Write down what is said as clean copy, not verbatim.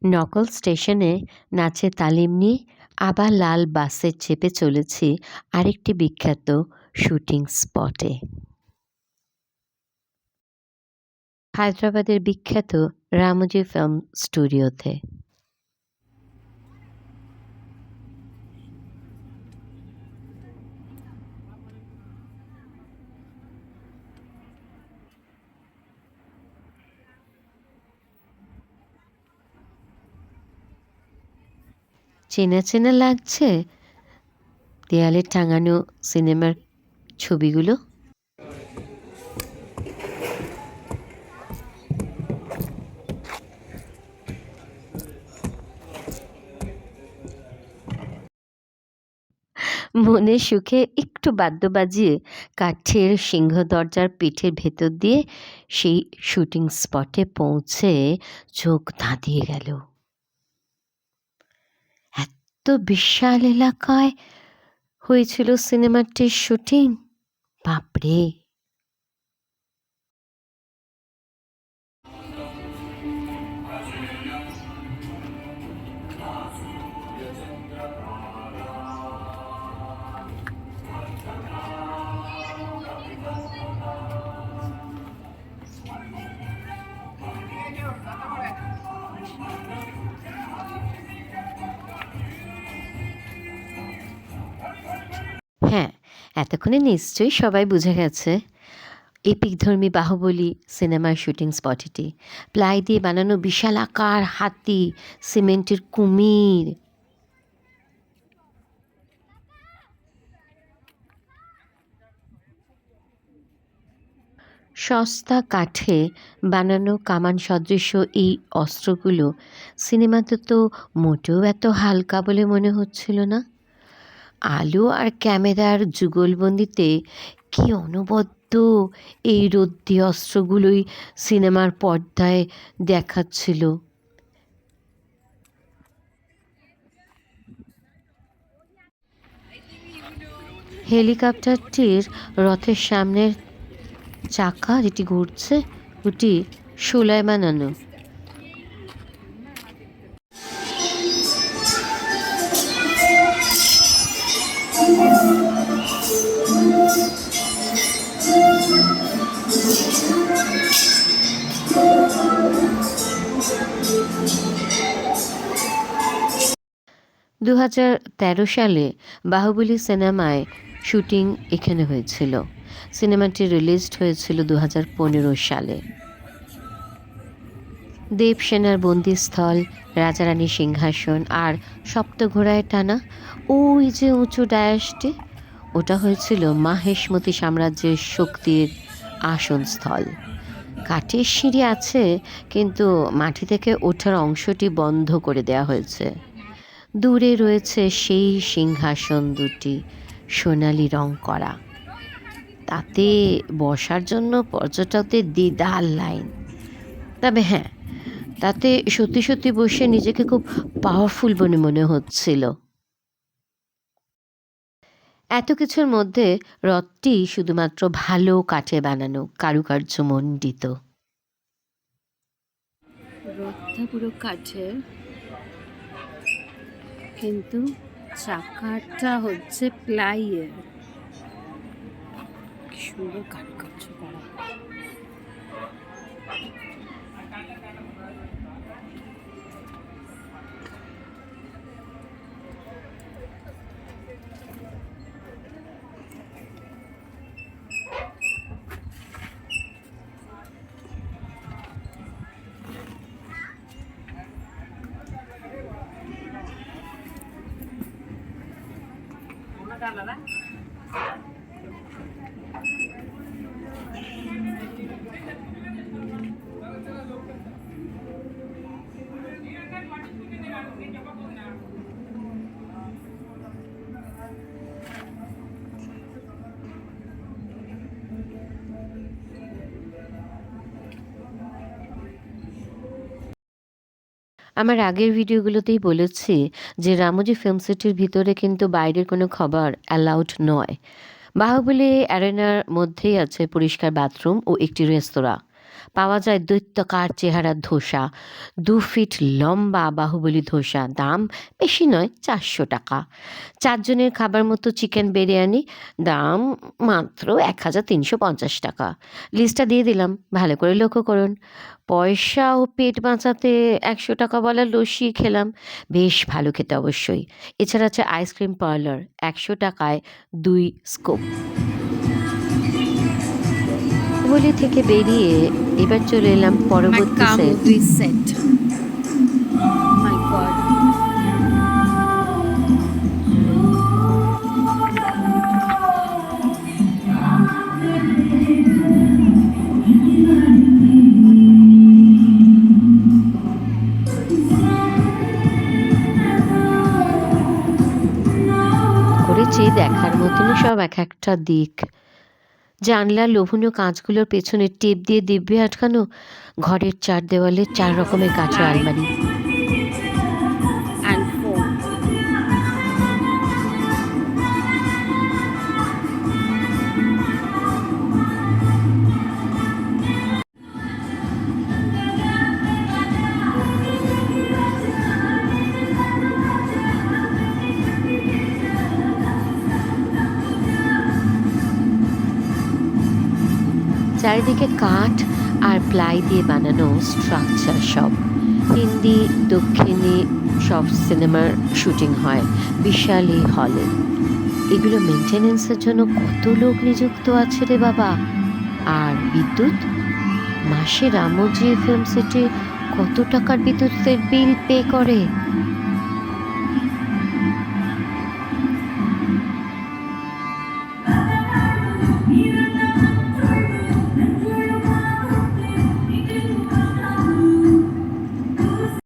নকল স্টেশনে নাচের তালিম নিয়ে আবার লাল বাসে চেপে চলেছি আরেকটি বিখ্যাত শুটিং স্পটে। হায়দ্রাবাদের বিখ্যাত রামোজি ফিল্ম স্টুডিওতে। চেনা চেনা লাগছে দেয়ালে টাঙানো সিনেমার ছবিগুলো। মনের সুখে একটু বাদ্য বাজিয়ে কাঠের সিংহ দরজার পিঠের ভেতর দিয়ে সেই শুটিং স্পটে পৌঁছে চোখ ধাঁধিয়ে গেল। এত বিশাল এলাকায় হয়েছিল সিনেমাটির শুটিং, বাপরে! হ্যাঁ, এতক্ষণে নিশ্চয়ই সবাই বুঝে গেছে এপিকধর্মী বাহুবলী সিনেমার শুটিং স্পটটি। প্লাই দিয়ে বানানো বিশাল আকার হাতি, সিমেন্টের কুমির, সস্তা কাঠে বানানো কামান সদৃশ এই অস্ত্রগুলো সিনেমাতে তো মোটেও এত হালকা বলে মনে হচ্ছিল না। আলো আর ক্যামেরার যুগলবন্দিতে কি অনবদ্য এই রদ্দি অস্ত্রগুলোই সিনেমার পর্দায় দেখাচ্ছিল। হেলিকপ্টারটির রথের সামনের চাকা যেটি ঘুরছে ওটি শোলায় বানানো। 2013 সালে বাহুবলী সিনেমায় শুটিং এখানে হয়েছিল। সিনেমাটি রিলিজড হয়েছিল 2015 সালে। দেবসেনার বন্দিস্থল, রাজারানীর সিংহাসন আর সপ্তঘোড়ায় টানা ওই যে উঁচু ডায়াসটি, ওটা হয়েছিল মাহেশমতি সাম্রাজ্যের শক্তির আসনস্থল। কাঠের সিঁড়ি আছে, কিন্তু মাটি থেকে ওঠার অংশটি বন্ধ করে দেওয়া হয়েছে। দূরে রয়েছে সেই সিংহাসন দুটি, সোনালি রং করা। তাতে বসার জন্য পর্যটকদের দিদার লাইন। তবে হ্যাঁ, তাতে সত্যি সত্যি বসে নিজেকে খুব পাওয়ারফুল বলে মনে হচ্ছিল। এত কিছুর মধ্যে রথটি শুধুমাত্র ভালো কাঠে বানানো, কারুকার্য মণ্ডিত। রথটা পুরো কাঠের, কিন্তু চাকাটা হচ্ছে প্লাইয়ের। সুন্দর কারুকার্য করা। আমার আগের ভিডিওগুলোতেই বলেছি যে রামোজি ফিল্ম সিটির ভিতরে কিন্তু বাইরের কোনো খাবার অ্যালাউড নয়। বাহুবলী অ্যারেনার মধ্যেই আছে পরিষ্কার বাথরুম ও একটি রেস্তোরাঁ। পাওয়া যায় দৈত্যকার চেহারার ধোসা, 2 ফিট লম্বা বাহুবলী ধোসা, দাম বেশি নয়, 400 টাকা। 4 জনের খাবার মতো চিকেন বিরিয়ানি, দাম মাত্র 1350 টাকা। লিস্টটা দিয়ে দিলাম, ভালো করে লক্ষ্য করুন। পয়সা ও পেট বাঁচাতে 100 টাকা বলা লস্যি খেলাম, বেশ ভালো খেতে অবশ্যই। এছাড়া আছে আইসক্রিম পার্লার, 100 টাকায় 2 স্কুপ। হুগলি থেকে বেরিয়ে এবার চলে এলাম পরবর্তী Macamo set. 2 set. My God. করেছি দেখার মতনই সব এক একটা দিক। জানলার লোভনীয় কাঁচগুলোর পেছনে টেপ দিয়ে দিব্যি আটকানো, ঘরের 4 দেওয়ালে 4 রকমের কাঠের Light আলমারি। and foam. চারিদিকে কাঠ আর প্লাই দিয়ে বানানো স্ট্রাকচার সব। হিন্দি দক্ষিণী সব সিনেমার শুটিং হয় বিশাল এই হলে। এগুলো মেনটেনেন্সের জন্য কত লোক নিযুক্ত আছে রে বাবা। আর বিদ্যুৎ, মাসে রামোজি ফিল্ম সিটি কত টাকার বিদ্যুতের বিল পে করে?